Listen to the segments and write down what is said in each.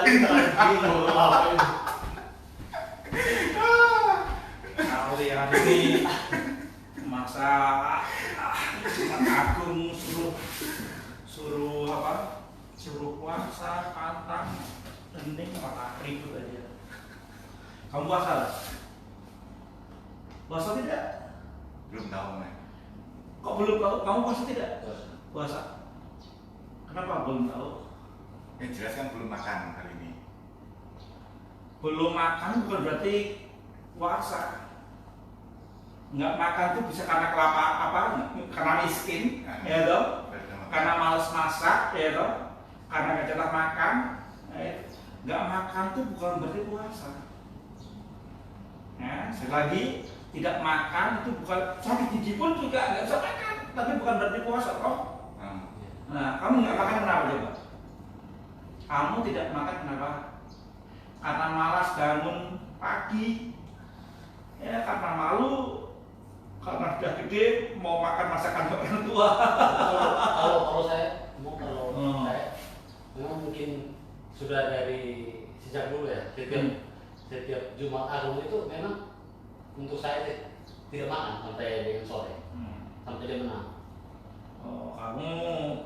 Kalian ini masa Agung suruh apa? Suruh puasa, pantang, hening malah ribut aja. Kamu puasa lah? Puasa tidak? Belum tahu, Mas. Kok belum tahu? Kamu puasa tidak? Puasa. Kenapa belum tahu? Yang jelas kan belum makan hari ini. Belum makan bukan berarti puasa. Nggak makan tuh bisa karena kelapa apa? Karena miskin, ya toh? Karena malas masak, ya toh? Karena nggak jatah makan. Nggak makan tuh bukan berarti puasa. Ya, sekali lagi tidak makan itu bukan sakit gigi pun juga nggak bisa makan, tapi bukan berarti puasa toh. Nah, kamu nggak makan kenapa coba? Kamu tidak makan kenapa? Karena malas bangun pagi, ya karena malu, karena sudah gede mau makan masakan orang tua. Kalau saya memang mungkin sudah dari sejak dulu ya, setiap Jumat Agung itu memang untuk saya tidak makan sampai dengan sore, sampai jam 6. Oh, kamu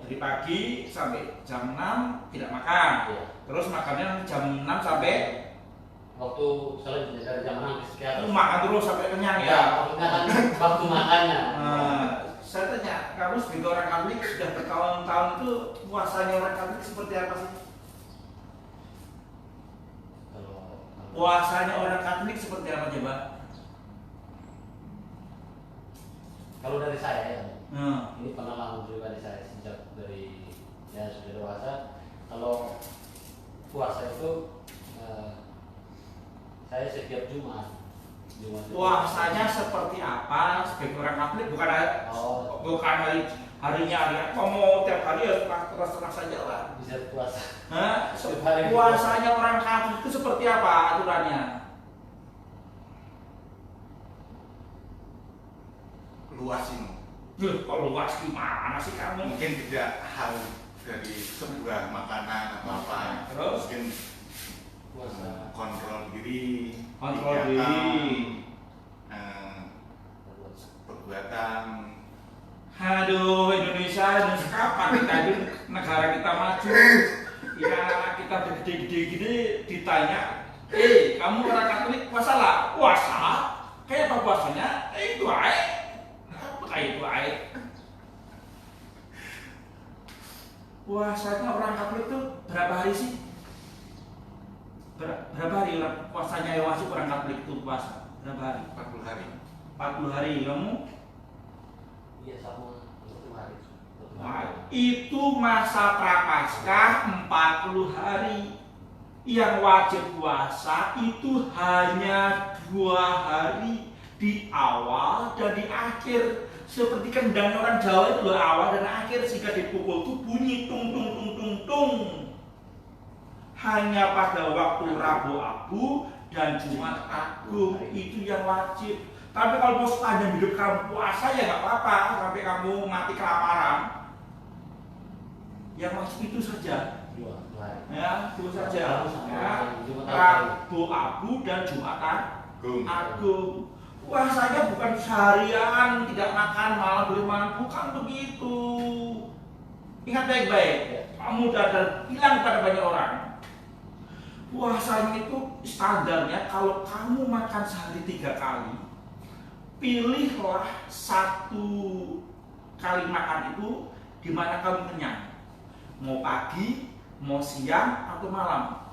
dari pagi sampai jam 6 tidak makan, Iya. Terus makannya jam 6 sampai waktu selanjutnya dari jam 6 sekitar. makan terus sampai kenyang ya? Waktu makannya. Saya tanya, kamu sebagai orang Katolik sudah bertahun-tahun itu puasanya orang Katolik seperti apa sih? Puasanya orang Katolik seperti apa coba? Kalau dari saya ya, ini pengalaman pribadi saya sejak dari ya sudah dewasa. Kalau puasa itu saya setiap Jumat Puasanya seperti apa sebagai orang Katolik? Bukan harinya hari apa, mau tiap hari ya terserah saja lah. bisa puasa. Puasanya orang Katolik itu seperti apa aturannya? Luas ini. Kalau luas gimana sih kamu? Mungkin tidak hal dari sebuah makanan atau apa. Terus? Mungkin Puasa. kontrol diri, perbuatan. Aduh, Indonesia kapan kita ini negara kita maju? Ya anak kita gede-gede gini ditanya, kamu orang Katolik puasa lah? Puasa? Kayak apa puasanya? Itu aja. Apa kayak itu aja? Puasanya orang Katolik itu berapa hari sih? Berapa hari orang puasanya yang wajib orang Katolik itu puasa? Berapa hari? 40 hari. 40 hari. Kamu? Iya sama 1 hari. Nah, itu masa prapaskah 40 hari. Yang wajib puasa itu hanya 2 hari, di awal dan di akhir. Seperti kendang orang Jawa itu loh, awal dan akhir, sehingga dipukul itu bunyi tung tung tung tung tung. Hanya pada waktu Rabu Abu dan Jumat Agung itu yang wajib. Tapi kalau mau sepanjang hidup kamu puasa ya nggak apa-apa, sampai kamu mati kelaparan. Yang wajib itu saja. 2 hari. Ya, itu saja. Ya, Jumat Rabu Abu dan Jumat Agung. Puasanya bukan seharian tidak makan malam bermalam, bukan begitu. Ingat baik-baik, kamu udah bilang pada banyak orang. Puasanya itu standarnya kalau kamu makan sehari 3 kali, pilihlah 1 kali makan itu di mana kamu kenyang. Mau pagi, mau siang, atau malam.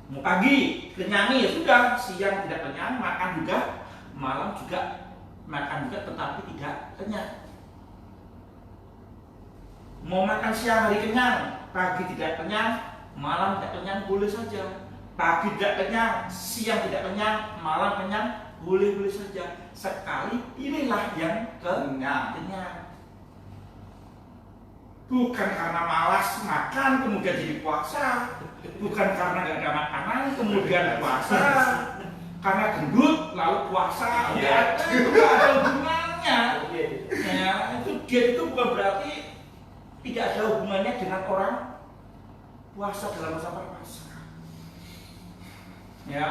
Mau pagi, kenyangi ya sudah, siang tidak kenyang, makan juga, malam juga makan juga tetapi tidak kenyang. Mau makan siang hari kenyang, pagi tidak kenyang, malam tidak kenyang, boleh saja. Pagi tidak kenyang, siang tidak kenyang, malam kenyang, boleh-boleh saja. Sekali pilihlah yang kenyang. Bukan karena malas makan kemudian jadi puasa, bukan karena gak ada makanan kemudian puasa, karena gendut lalu puasa. Itu gak ada hubungannya. Ya, itu diet itu bukan berarti tidak ada hubungannya dengan orang puasa dalam masa Prapaskah. Ya,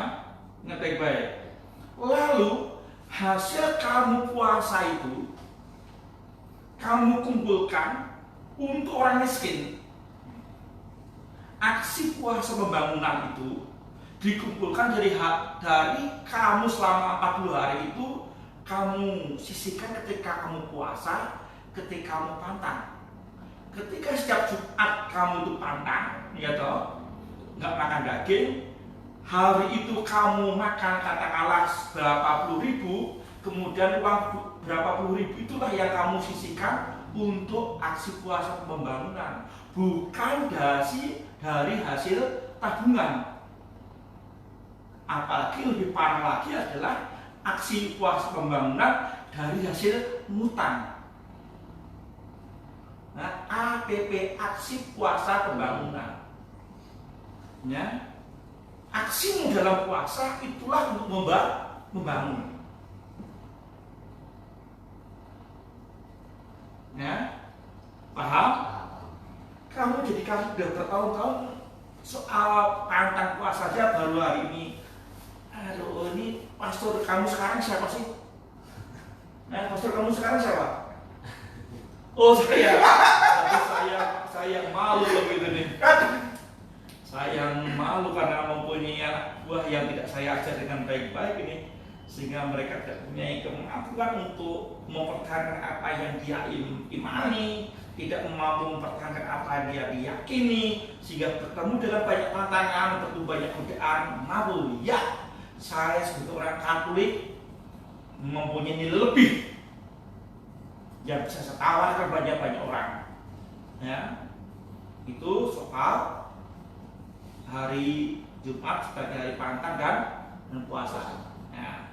ingat baik-baik. Lalu hasil kamu puasa itu kamu kumpulkan untuk orang miskin. Aksi puasa pembangunan itu dikumpulkan dari kamu selama 40 hari itu kamu sisihkan ketika kamu puasa, ketika kamu pantang. Ketika setiap Jumat kamu itu pantang, ya toh, nggak makan daging, hari itu kamu makan katakanlah berapa puluh ribu, kemudian uang berapa puluh ribu itulah yang kamu sisihkan untuk aksi puasa pembangunan, bukan dari hasil tabungan. Apalagi lebih parah lagi adalah aksi puasa pembangunan dari hasil ngutang. Nah, APP, aksi puasa pembangunan. Ya. Aksimu dalam puasa itulah untuk membangun. Ya. Paham? Kamu sudah bertahun-tahun soal pantang puasa saja baru hari ini. Aduh, ini pastor kamu sekarang siapa sih? Nah, pastor kamu sekarang siapa? Oh, saya. Tapi saya malu begitu nih. Saya malu karena mempunyai anak buah yang tidak saya ajar dengan baik-baik ini, sehingga mereka tidak punya kemampuan untuk mempertahankan apa yang dia imani, tidak mampu mempertahankan apa yang dia diyakini, sehingga bertemu dengan banyak tantangan, bertemu banyak godaan. Malu ya, saya sebagai orang Katolik mempunyai nilai lebih yang bisa saya tawarkan banyak orang. Ya, itu soal hari Jumat sebagai hari pantang dan puasa. Ya.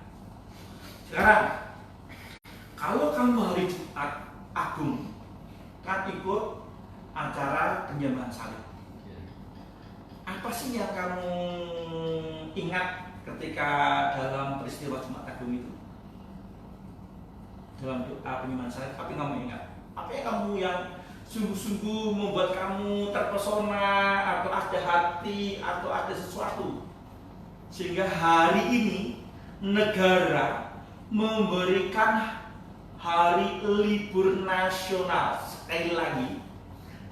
Sekarang, kalau kamu hari Jumat Agung kan ikut acara penjamban salib, apa sih yang kamu ingat ketika dalam peristiwa Jumat Agung itu? Dalam doa penyembahan salib, tapi kamu ingat apa yang kamu yang sungguh-sungguh membuat kamu terpesona, atau ada hati, atau ada sesuatu sehingga hari ini negara memberikan hari libur nasional. Sekali lagi,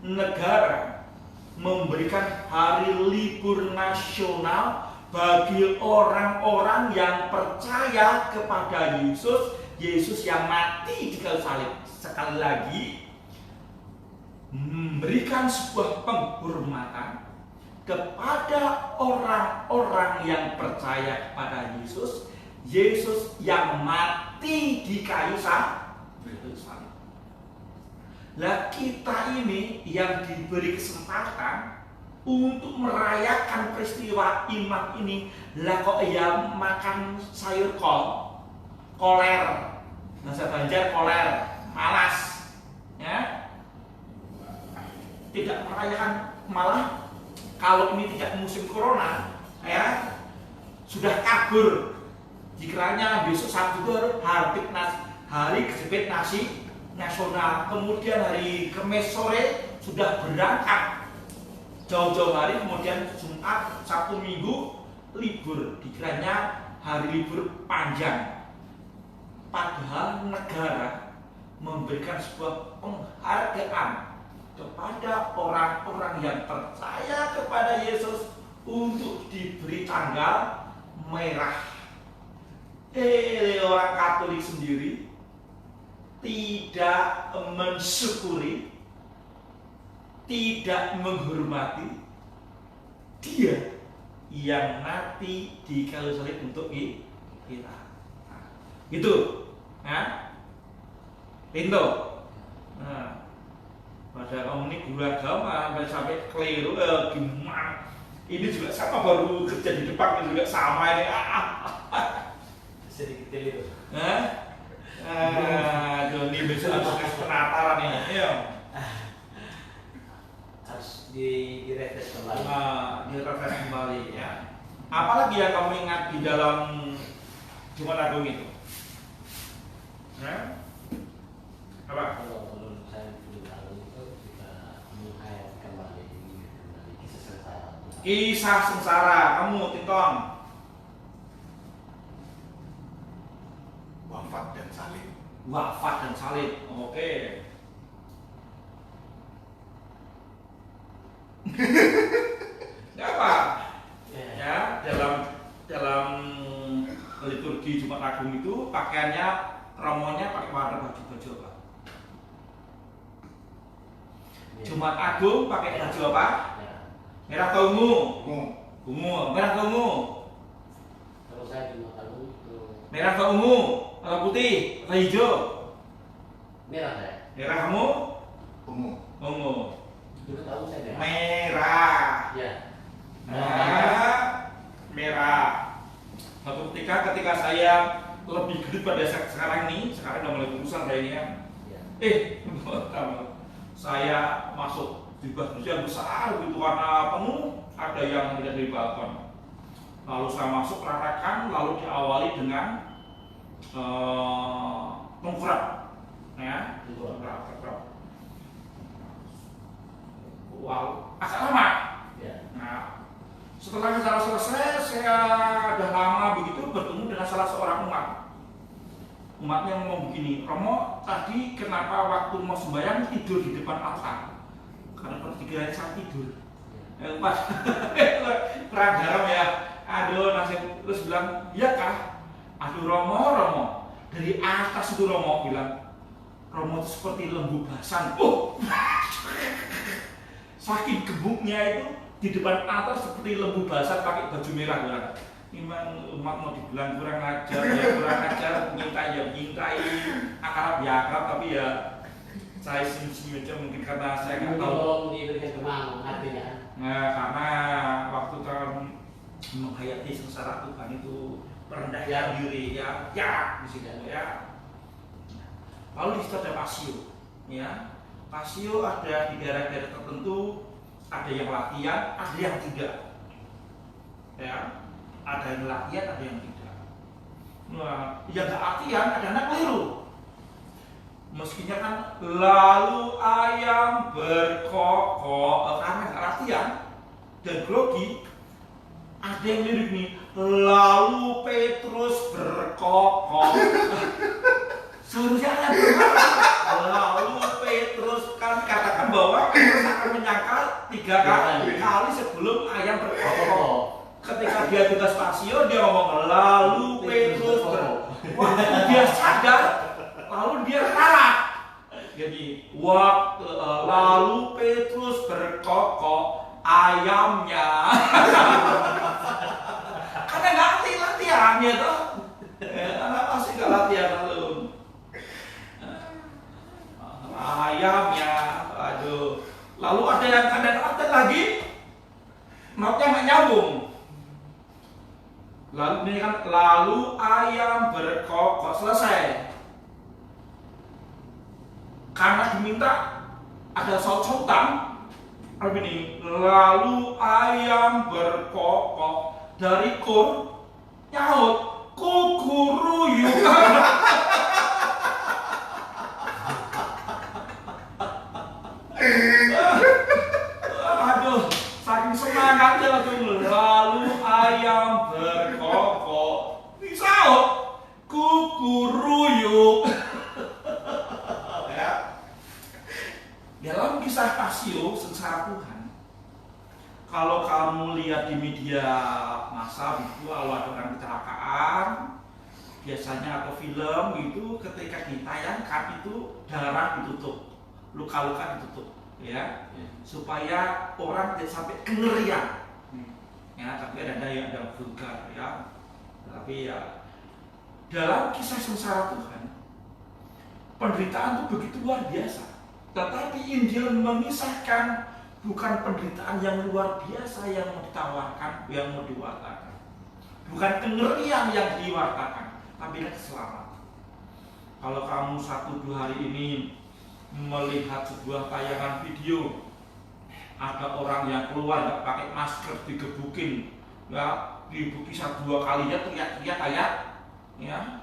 negara memberikan hari libur nasional bagi orang-orang yang percaya kepada Yesus yang mati di kayu salib. Sekali lagi, memberikan sebuah penghormatan kepada orang-orang yang percaya kepada Yesus yang mati di kayu salib. Lah kita ini yang diberi kesempatan untuk merayakan peristiwa iman ini, lah kok ya makan sayur koler, bahasa Banjar koler, malas, ya, tidak merayakan, malah kalau ini tidak musim corona, ya, sudah kabur. Dikiranya besok Sabtu itu hari kejepit nasi nasional, kemudian hari Kamis sore sudah berangkat jauh-jauh hari, kemudian Jumat, Sabtu, Minggu libur, dikiranya hari libur panjang. Padahal negara memberikan sebuah penghargaan kepada orang-orang yang percaya kepada Yesus untuk diberi tanggal merah. Orang Katolik sendiri tidak mensyukuri, tidak menghormati dia yang mati di kayu salib untuk kita. Gitu, nah, pintu. Nah, pada kamu ini guru agama sampai keliru, gimana? Ini juga sama, baru kerja di depan juga sama ini. Sedikit keliru. Ini besok ada penataran ini. Ya. Harus direfresh kembali. Direfresh kembali ya. Apalagi yang kamu ingat di dalam Jumat Agung itu? Apa? Kalau menurut saya Jumat Agung itu kita menghayat kembali kisah Kisah sengsara, kamu Tinton. Wafat dan salib. Wafat dan salib. Oke. Nggak apa. Ya, dalam liturgi Jumat Agung itu pakaiannya romonya pakai warna baju apa? Jumat Agung pakai baju apa? Merah atau ungu? Ungu. Merah atau ungu? Kalau saya Jumat Agung itu Merah atau ungu? Atau putih? Atau hijau? merah saya. Merah kamu? Ungu. Ungu. Dulu tahu saya merah. Merah. Ya. Merah. Suatu ketika saya lebih gede pada sekarang udah mulai lulusan kayaknya. Ya. Saya masuk di bus yang besar gitu warna penuh, ada yang melihat dari balkon. Lalu saya masuk rarakan, lalu diawali dengan tengkurap, ya, tengkurap. Wow, agak lama. Ya. Nah, setelah acara selesai, saya udah lama begitu bertemu dengan salah seorang umatnya ngomong begini, Romo, tadi kenapa waktu mau sembahyang tidur di depan altar? Karena pertikaian saya tidur. Pas perang garam ya, aduh nasib, terus bilang, iya kah? Aduh Romo, dari atas itu Romo bilang, Romo itu seperti lembu basan. Saking gebuknya itu di depan atas seperti lembu basah pakai baju merah bilang. Memang umat mau dibilang kurang ajar, mengintai, akrab ya akrab, tapi ya saya senyum aja mungkin karena saya nggak tahu. Tolong diberikan kemana artinya. Nah, karena waktu kamu menghayati sengsara Tuhan itu merendahkan diri ya di sini ya. Lalu di situ ada pasio, ya. Pasio ada di daerah-daerah tertentu, ada yang latihan, ada yang tidak. Ya. Ada yang latihan, ada yang tidak. Nah, yang nggak latihan ada anak keliru. Meskinya kan lalu ayam berkokok karena nggak latihan dan grogi, ada yang lirik nih. Lalu Petrus berkokok. Seharusnya ayam berkokok. Lalu Petrus kan katakan bahwa Petrus akan menyangkal 3 kali sebelum ayam berkokok. Ketika dia tugas pasio, dia ngomong lalu Petrus waktu dia sadar, lalu dia kalah. Jadi lalu Petrus berkokok ayamnya. Karena nggak latihan ya toh. Anak pasti nggak latihan lalu. Ayamnya, aduh. Lalu ada yang kadang-kadang lagi, notnya nggak nyambung. Lalu ini kan lalu ayam berkokok selesai. Karena diminta ada saut-sautan. Ini lalu ayam berkokok dari kur nyaut kukuruyuk. Aduh, saking semangatnya lalu ayam berkokok disaut kukuruyuk. Ya. Dalam kisah pasio sengsara Tuhan, kalau kamu lihat di media massa itu kalau ada orang kecelakaan biasanya atau film gitu, ketika ditayangkan itu darah ditutup, luka-luka ditutup, ya, supaya orang tidak sampai kengerian. Ya, tapi ada vulgar, ya. Tapi ya dalam kisah sengsara Tuhan, penderitaan itu begitu luar biasa. Tetapi Injil mengisahkan bukan penderitaan yang luar biasa yang mau ditawarkan, yang mau diwartakan. Bukan kengerian yang diwartakan, tapi keselamatan. Kalau kamu 1-2 hari ini melihat sebuah tayangan video, ada orang yang keluar nggak pakai masker digebukin, ya digebuki 1-2 kalinya teriak-teriak kayak, ya.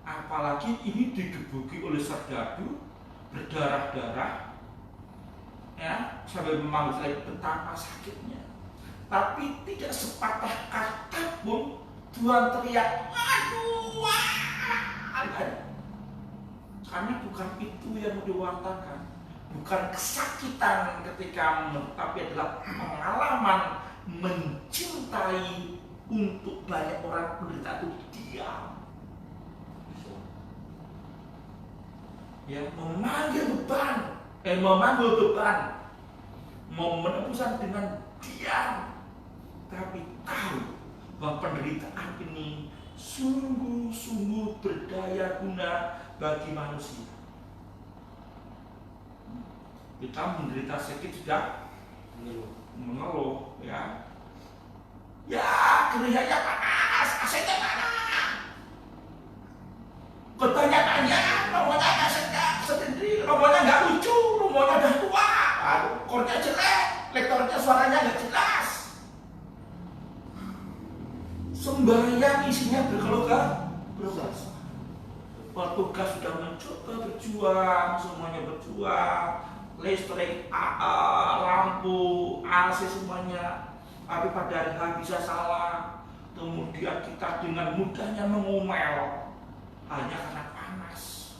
Apalagi ini digebuki oleh serdadu berdarah-darah, ya, sampai memanggil saya betapa sakitnya. tapi tidak sepatah kata pun Tuhan teriak, aduh, karena bukan itu yang diwartakan, bukan kesakitan ketika tapi adalah pengalaman mencintai untuk banyak orang penderita itu diam. Ya, memanggil beban, mau menebusan dengan diam, tapi tahu bahwa penderitaan ini sungguh-sungguh berdaya guna bagi manusia. Kita menderita sakit sudah mengeluh, ya. Ya, kerjanya panas, AC-nya panas. Bertanya-tanya, rumahnya nggak sedap, sendiri, rumahnya nggak lucu, rumahnya udah tua, kornya jelek, lektornya suaranya nggak jelas. Sembahyang isinya berkeluh berkuasa. Petugas sudah mencoba berjuang, semuanya berjuang, listrik, lampu, AC semuanya, tapi pada hari H bisa salah. Kemudian kita dengan mudahnya mengomel hanya karena panas.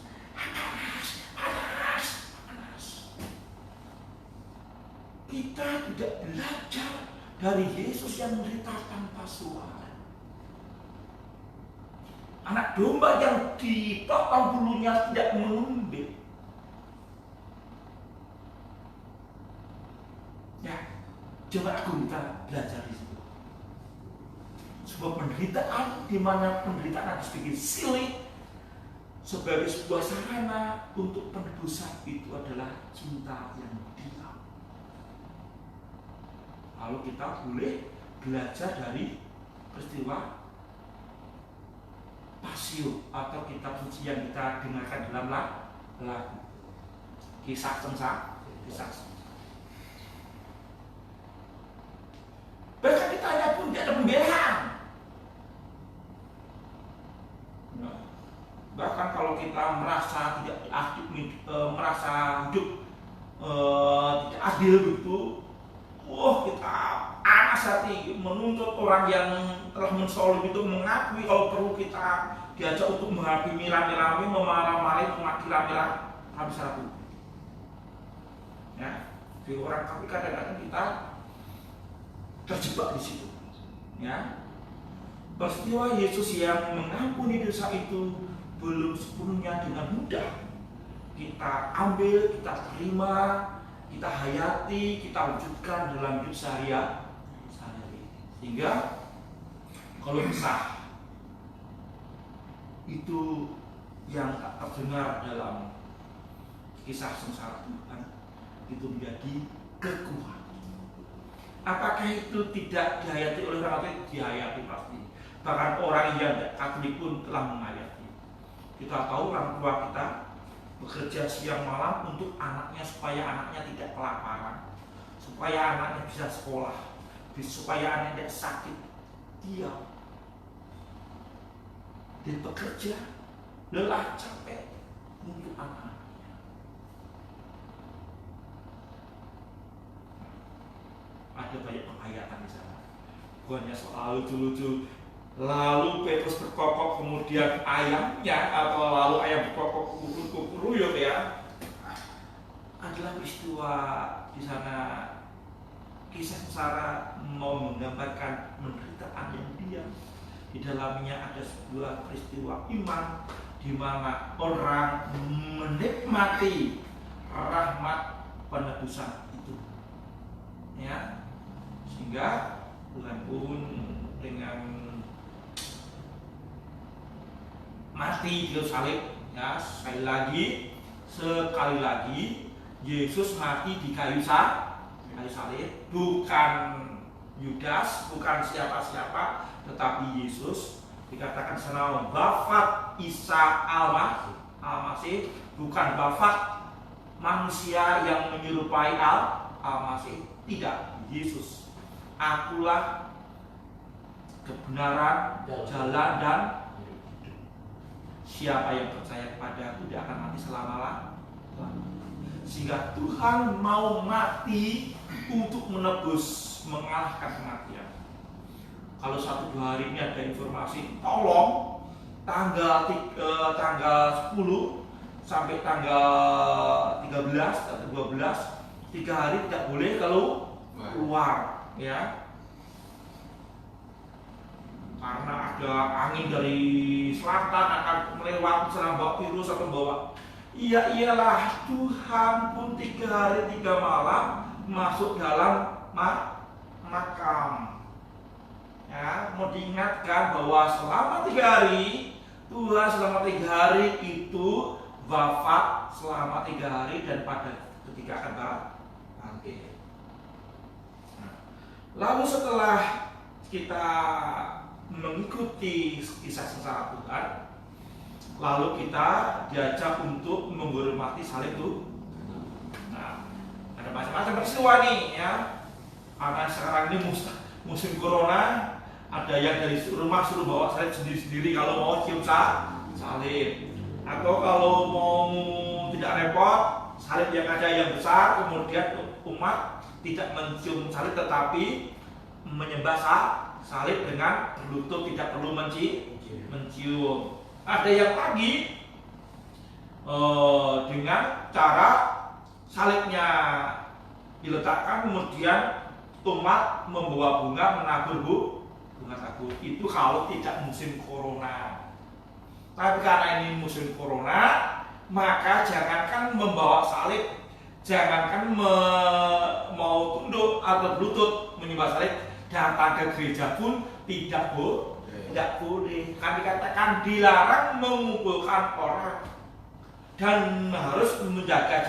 Kita tidak belajar dari Yesus yang menderita tanpa suara. Anak domba yang dipotong bulunya tidak mengumbit. Ya, coba aku kita belajar di situ. Sebuah penderitaan di mana penderitaan harus bikin silih sebagai sebuah sarana untuk penebusan itu adalah cinta yang diam. Lalu kita boleh belajar dari peristiwa Pasio atau kitab suci yang kita dengarkan dalam lagu kisah sengsara. Bahkan ditanya pun tidak ada pembelaan. Bahkan kalau kita merasa tidak adil, merasa hidup tidak adil begitu, kita panas hati menuntut orang yang telah mensolim itu mengakui kalau perlu kita diajak untuk menghakimi rame-rame, memarah-marahi, memaki rame-rame habis rapuh. Ya, di orang, tapi kadang-kadang kita terjebak di situ. Ya, peristiwa Yesus yang mengampuni dosa itu belum sepenuhnya dengan mudah kita ambil, kita terima, kita hayati, kita wujudkan dalam hidup sehari-hari. Sehingga kalau bisa itu yang tak terdengar dalam kisah sengsara Tuhan itu menjadi kekuatan. Apakah itu tidak dihayati oleh orang Katolik? Dihayati pasti. Bahkan orang yang tidak Katolik pun telah menghayati. Kita tahu orang tua kita bekerja siang malam untuk anaknya supaya anaknya tidak kelaparan, supaya anaknya bisa sekolah, supaya anaknya tidak sakit. Dia bekerja lelah capek untuk anak. Ada banyak penghayatan di sana. Bukannya soal lucu-lucu. Lalu Petrus berkokok, kemudian ayamnya atau lalu ayam berkokok kukur-kukur ya. Adalah peristiwa di sana kisah sengsara mau menggambarkan penderitaan yang diam. Di dalamnya ada sebuah peristiwa iman di mana orang menikmati rahmat penebusan itu. Ya. Sehingga Tuhan pun dengan mati di kayu salib, ya, sekali lagi Yesus mati di kayu salib, bukan Yudas, bukan siapa-siapa, tetapi Yesus dikatakan sana Bafat Isa Al-Masih, bukan Bafat manusia yang menyerupai Al-Masih, tidak. Yesus, akulah kebenaran, jalan dan siapa yang percaya kepada aku tidak akan mati selama-lamanya. Sehingga Tuhan mau mati untuk menebus mengalahkan kematian. Kalau 1-2 hari ini ada informasi, tolong tanggal 10 sampai tanggal 13 atau 12, 3 hari tidak boleh kalau keluar, ya. Karena ada angin dari selatan akan melewati sedang bawa virus atau bawa. Iya iyalah, Tuhan pun 3 hari 3 malam masuk dalam makam. Ya, mau diingatkan bahwa selama 3 hari Tuhan selama 3 hari itu wafat selama 3 hari dan pada ketika akan bangkit. Lalu setelah kita mengikuti kisah sengsara Tuhan, lalu kita diajak untuk menghormati salib itu. Nah, ada macam-macam peristiwa nih ya. Karena sekarang ini musim corona, ada yang dari rumah suruh bawa salib sendiri-sendiri kalau mau cium salib, atau kalau mau tidak repot salib yang ada yang besar, kemudian umat tidak mencium salib tetapi menyembah salib dengan berlutut, tidak perlu mencium. Ada yang lagi dengan cara salibnya diletakkan, kemudian umat membawa bunga, menabur bunga tabur. Itu kalau tidak musim corona. Tapi karena ini musim corona, maka jangankan membawa salib, jangankan mau tunduk atau berlutut menyembah salib, datang ke gereja pun tidak boleh. Kan dikatakan dilarang mengumpulkan orang dan harus menjaga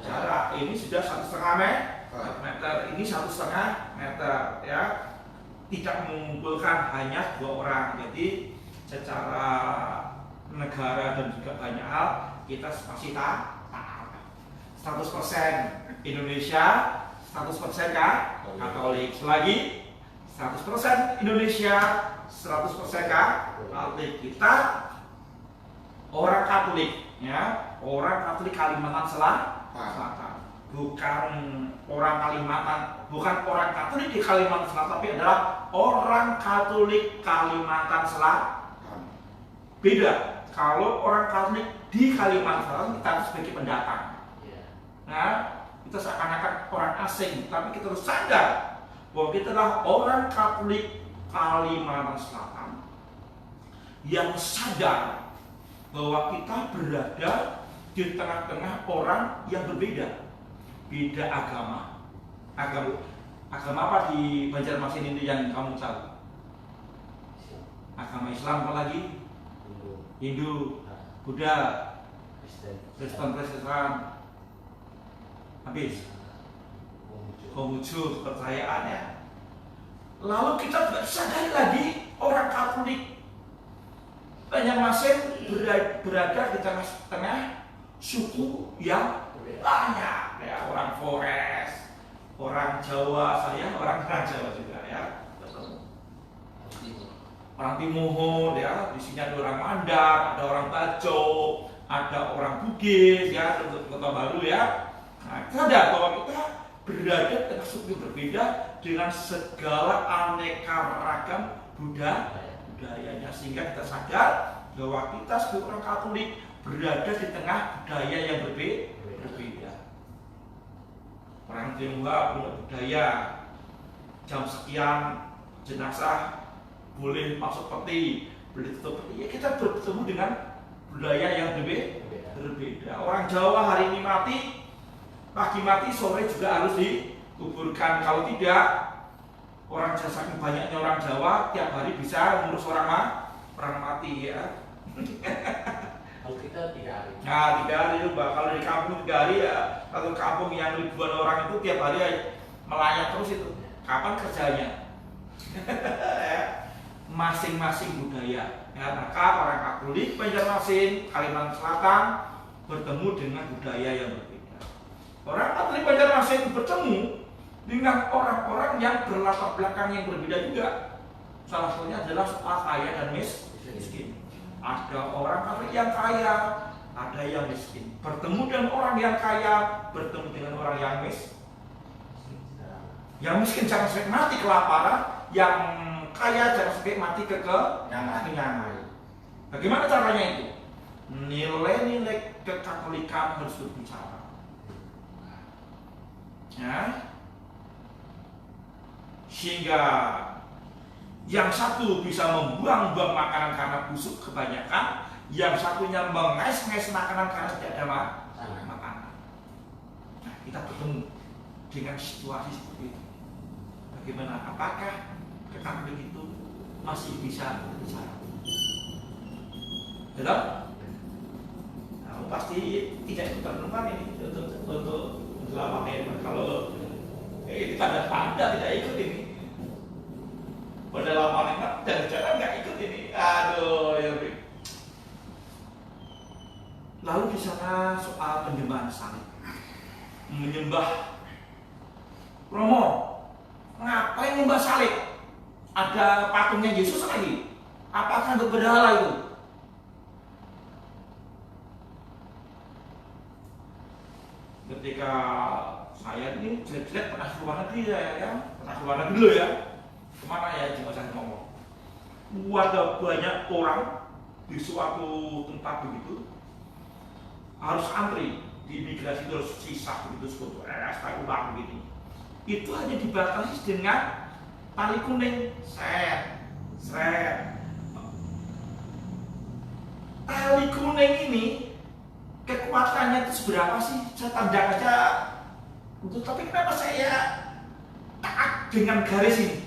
jarak. Ini sudah 1,5 meter, ini 1,5 meter ya. Tidak mengumpulkan hanya 2 orang. Jadi secara negara dan juga banyak hal kita masih taat. 100% Indonesia, 100% Katolik. Selagi 100% Indonesia, 100% Katolik. Kita orang Katolik ya, orang Katolik Kalimantan Selatan. Bukan orang Kalimantan, bukan orang Katolik di Kalimantan Selatan, tapi adalah orang Katolik Kalimantan Selatan. Beda. Kalau orang Katolik di Kalimantan Selatan kita sebagai pendatang. Nah, kita seakan-akan orang asing, tapi kita harus sadar bahwa kita adalah orang Katolik Kalimantan Selatan yang sadar bahwa kita berada di tengah-tengah orang yang berbeda, beda agama. Agama apa di Banjarmasin ini yang kamu tahu? Agama Islam apa lagi? Hindu, Buddha, Kristen, habis Konghucu kepercayaannya. Lalu kita tidak sadari lagi orang Katolik Banjarmasin berada di tengah-tengah suku yang banyak ya, orang Flores, orang Jawa, saya orang Jawa juga ya, orang Timuhun ya, di sini ada orang Mandar, ada orang Bajo, ada orang Bugis ya, Kota Baru ya. Nah, sadar bahwa kita berada di suku yang berbeda dengan segala aneka ragam budayanya, sehingga kita sadar bahwa kita sebagai orang Katolik berada di tengah budaya yang berbeda. Orang Tionghoa punya budaya jam sekian jenazah boleh masuk peti, boleh tutup peti. Ya, kita bertemu dengan budaya yang berbeda. Orang Jawa hari ini mati, pagi mati, sore juga harus dikuburkan. Kalau tidak, orang saking banyaknya orang Jawa tiap hari bisa ngurus orang mati ya. Kalau kita 3 hari. Nah 3 hari itu kalau di kampung 3 hari ya. Kalau kampung yang ribuan orang itu tiap hari ya, melayang terus itu. Kapan kerjanya? Masing-masing budaya. Ya, maka orang Katolik Banjarmasin, Kalimantan Selatan bertemu dengan budaya yang berbeda. Orang Katolik Banjarmasin bertemu dengan orang-orang yang berlatar belakang yang berbeda juga. Salah satunya adalah soal kaya dan miskin. Ada orang Katolik yang kaya, ada yang miskin. Bertemu dengan orang yang kaya, bertemu dengan orang yang miskin. Yang miskin jangan sampai mati kelaparan, yang kaya jangan sampai mati kekenyangan. Bagaimana caranya itu? Nilai-nilai kekatolikan harus berbicara. Ya. Sehingga yang satu bisa membuang-buang makanan karena busuk kebanyakan, yang satunya mengais-ngais makanan karena tidak ada makanan. Nah, kita bertemu dengan situasi seperti itu. Bagaimana? Apakah Katolik itu masih bisa berbicara? Betul? Nah, pasti tidak ikut renungan ini untuk lama kalau kita ada tanda tidak ikut ini. Pada lama dan jalan nggak ikut ini. Aduh, ya. Lalu di sana soal penyembahan salib, menyembah Romo, ngapain nyembah salib? Ada patungnya Yesus lagi. Apakah untuk berhala itu? Ketika saya ini jelek-jelek pernah keluar negeri ya, pernah keluar negeri dulu ya. Kemana ya cuma saya ngomong? Ada banyak orang di suatu tempat begitu harus antri di imigrasi terus sisa begitu seperti SK ulang begitu. Itu hanya dibatasi dengan tali kuning, seret. Tali kuning ini kekuatannya itu seberapa sih? Saya tanda aja. Untuk tapi kenapa saya taat dengan garis ini?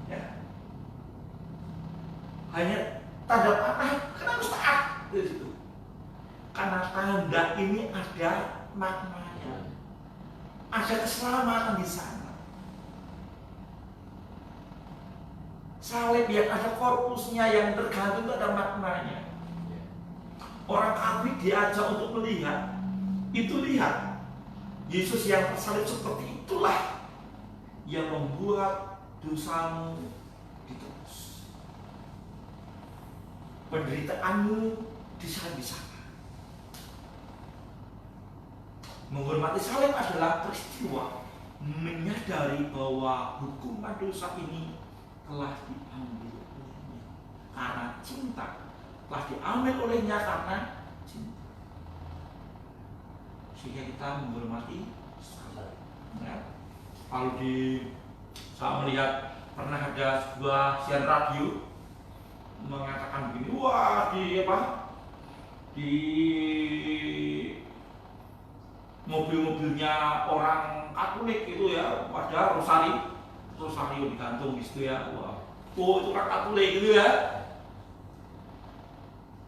Ya. Hanya tanda panah, kenapa harus taat? Dari situ. Karena tanda ini ada maknanya, ada keselamatan di sana. Salib yang ada korpusnya yang tergantung itu ada maknanya. Orang kafir diajak untuk melihat, itu lihat Yesus yang tersalib seperti itulah yang membuat dosamu ditebus, penderitaanmu disalib di sana. Menghormati salib adalah peristiwa menyadari bahwa hukuman dosa ini telah diambil olehnya karena cinta, telah diambil olehnya karena cinta, sehingga kita menghormati salib. Ya. Kalau saya melihat pernah ada sebuah siaran radio mengatakan begini, wah di mobil-mobilnya orang Katolik itu ya, pada rosario digantung di situ ya. Wah, itu orang Katolik gitu ya.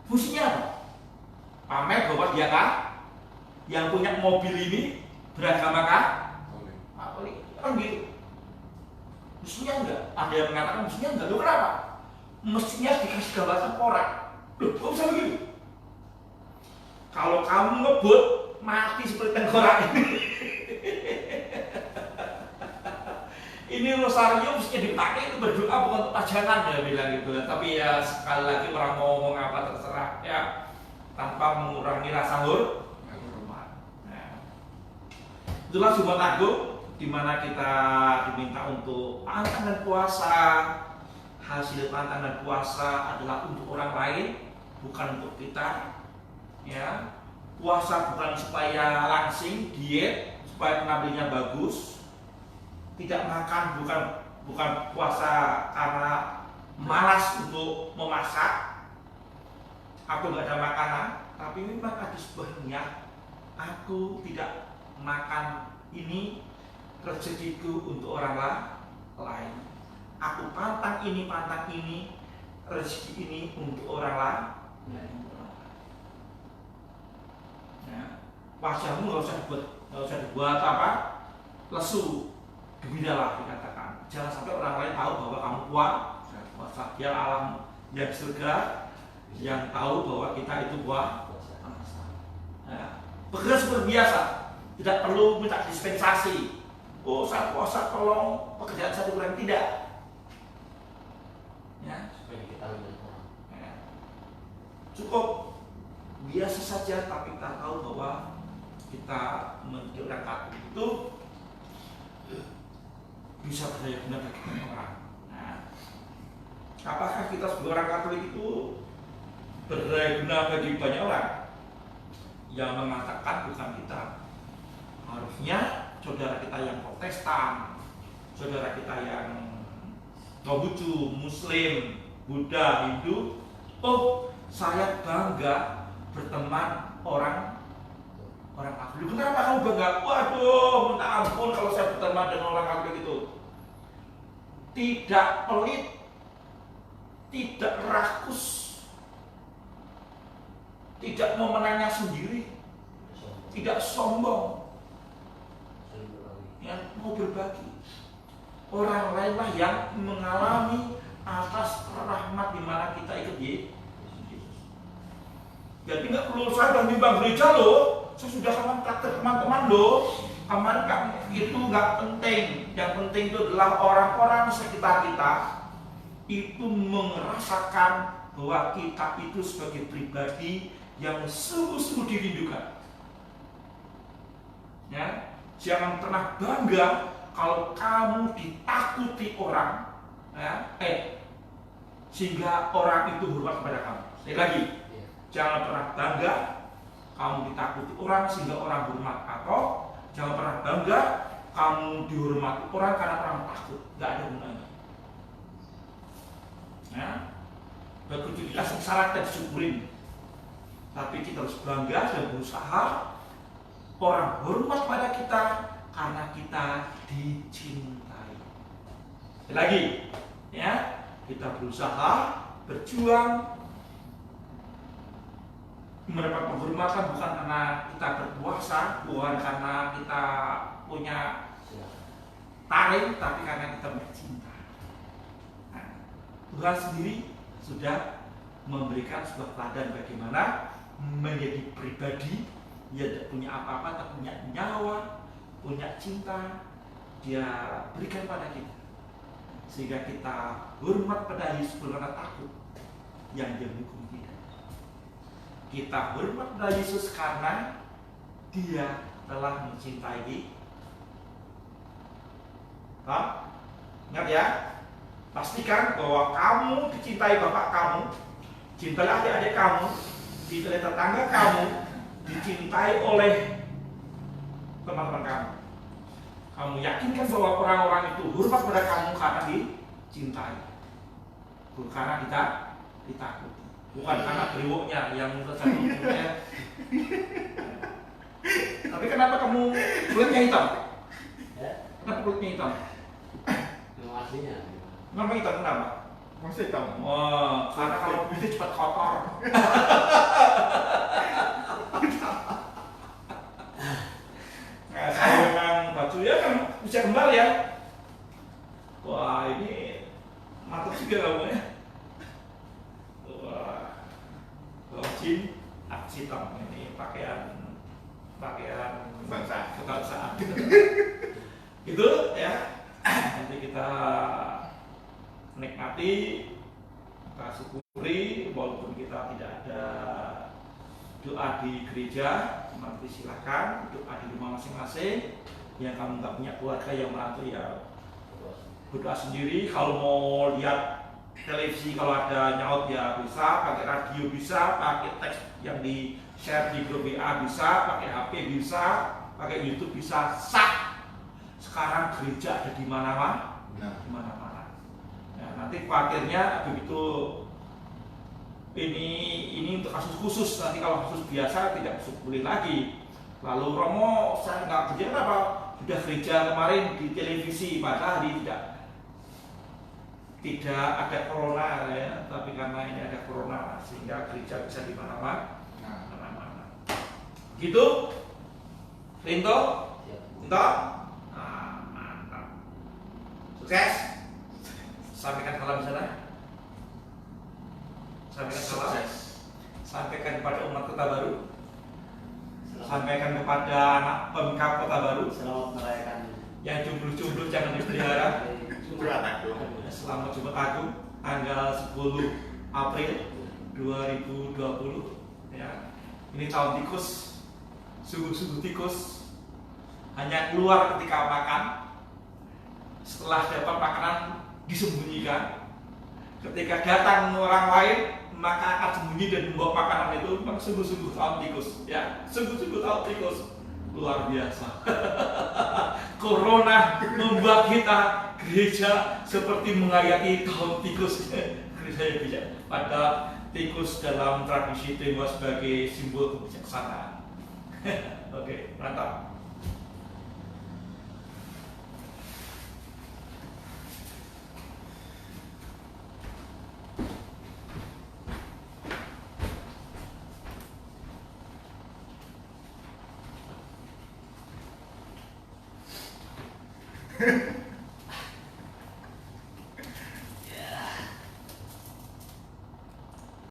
Fungsinya apa? Pamer bahwa dia yang punya mobil ini beragama Katolik. Kan gitu. Mestinya enggak. Ada yang mengatakan mestinya enggak. Loh kenapa? Mestinya dikasih gambaran orang. Loh, kok bisa begitu? Kalau kamu ngebut mati seperti tengkorak ini. Ini rosario mestinya dipakai itu berdoa bukan untuk pajangan ya bilang gitu. Tapi ya sekali lagi orang mau ngomong apa terserah ya, tanpa mengurangi rasa hormat. Nah, itulah Jumat Agung di mana kita diminta untuk pantang dan puasa. Hasil pantang dan puasa adalah untuk orang lain, bukan untuk kita. Ya, puasa bukan supaya langsing, diet, supaya penampilannya bagus. Tidak makan bukan puasa karena malas untuk memasak atau nggak ada makanan, tapi memang ada sebuah niat. Aku tidak makan ini rezekiku untuk orang lain. Aku pantang ini rezeki ini untuk orang lain. Ya, wajahmu nggak usah dibuat apa lesu. Gembiralah dikatakan. Jangan sampai orang lain tahu bahwa kamu puasa. Biar alam yang surga yang tahu bahwa kita itu puasa. Ya. Bekerja seperti biasa, tidak perlu minta dispensasi. Oh, saya puasa, tolong pekerjaan saya kurang, tidak. Ya, Supaya diketahui oleh orang. ya. Cukup biasa saja, tapi kita tahu bahwa kita menjadi orang Katolik itu bisa berdaya guna bagi banyak orang. Nah, apakah kita sebagai orang Katolik itu berdaya guna bagi banyak orang? Yang mengatakan bukan kita. Harusnya saudara kita yang Protestan, saudara kita yang Konghucu, Muslim, Buddha, Hindu, oh saya bangga berteman orang Katolik. Kenapa kamu bangga? Waduh, minta ampun kalau saya berteman dengan orang Katolik itu. Tidak pelit, tidak rakus, tidak mau menanya sendiri, tidak sombong, ya, mau berbagi. Orang lainlah yang mengalami atas rahmat di mana kita ikut Yesus. Jadi nggak perlu saya bimbang gereja loh. Saya sudah sama teman-teman loh. Kemarin itu nggak penting. Yang penting itu adalah orang-orang sekitar kita itu merasakan bahwa kita itu sebagai pribadi yang sungguh-sungguh dirindukan. Ya, jangan pernah bangga kalau kamu ditakuti orang, ya, sehingga orang itu hormat kepada kamu. Sekali lagi, jangan pernah bangga kamu ditakuti orang sehingga orang hormat, atau jangan pernah bangga kamu dihormati orang karena orang takut. Nggak ada gunanya. Ya, begitu dikasih syarat dan disyukurin. Tapi kita harus bangga dan berusaha orang hormat pada kita karena kita dicintai. Sekali lagi, ya, kita berusaha berjuang mendapat penghormatan bukan karena kita berpuasa, bukan karena kita punya taring, tapi karena kita bercinta. Nah, Tuhan sendiri sudah memberikan sebuah teladan bagaimana menjadi pribadi yang tidak punya apa-apa, tak punya nyawa, punya cinta, Dia berikan pada kita, sehingga kita hormat pada Yesus karena takut yang Dia menghukum kita. Kita hormat pada Yesus karena Dia telah mencintai kita. Ingat ya, pastikan bahwa kamu dicintai bapak kamu, cintai adik-adik kamu, cintai tetangga kamu, dicintai oleh teman-teman kamu. Kamu yakinkan bahwa orang-orang itu hormat pada kamu karena dicintai, bukan karena kita ditakuti, bukan karena brewoknya yang terjadi. Tapi kenapa kamu kulitnya hitam? Kenapa kulitnya hitam? Yang aslinya. Kenapa hitam? Kenapa? Masih hitam. Wah, karena kalau putih cepat kotor. Nah, saya memang bajunya kan bisa kembali ya. Wah, ini mantap juga kamu ya. Wah, jin aksi hitam ini pakaian Bangsa. kebangsaan. Itu ya. Nanti kita nikmati, kita syukuri, walaupun kita tidak ada doa di gereja, nanti silakan doa di rumah masing-masing. Yang kamu nggak punya keluarga yang merantau ya berdoa sendiri. Kalau mau lihat televisi, kalau ada nyaut ya bisa, pakai radio bisa, pakai teks yang di share di grup WA bisa, pakai HP bisa, pakai YouTube bisa, sah. Sekarang gereja ada di mana-mana, di mana-mana. Ya, nanti khawatirnya begitu ini untuk kasus khusus, nanti kalau kasus biasa tidak boleh lagi. Lalu Romo saya nggak kerja apa? Sudah gereja kemarin di televisi, padahal tidak ada corona ya, tapi karena ini ada corona sehingga gereja bisa di mana-mana. Gitu, Rinto, Rinto, mantap, sukses. Sampaikan salam sana. Sampaikan salam. Sampaikan kepada umat Kota Baru. Sampaikan kepada anak Pemkab Kota Baru. Selamat merayakan. Yang jomblo-jomblo jangan dipelihara. Selamat Jumat Agung tanggal 10 April 2020 ya. Ini tahun tikus Sungguh-sungguh tikus hanya keluar ketika makan. Setelah dapat makanan disembunyikan. Ketika datang orang lain maka akan sembunyi dan membawa makanan itu. Memang sungguh-sungguh tahun tikus, ya, sungguh-sungguh tahun tikus. Luar biasa. Corona membuat kita gereja seperti menghayati tahun tikus. Gereja. Padahal tikus dalam tradisi Tionghoa sebagai simbol kebijaksanaan. Oke, mantap.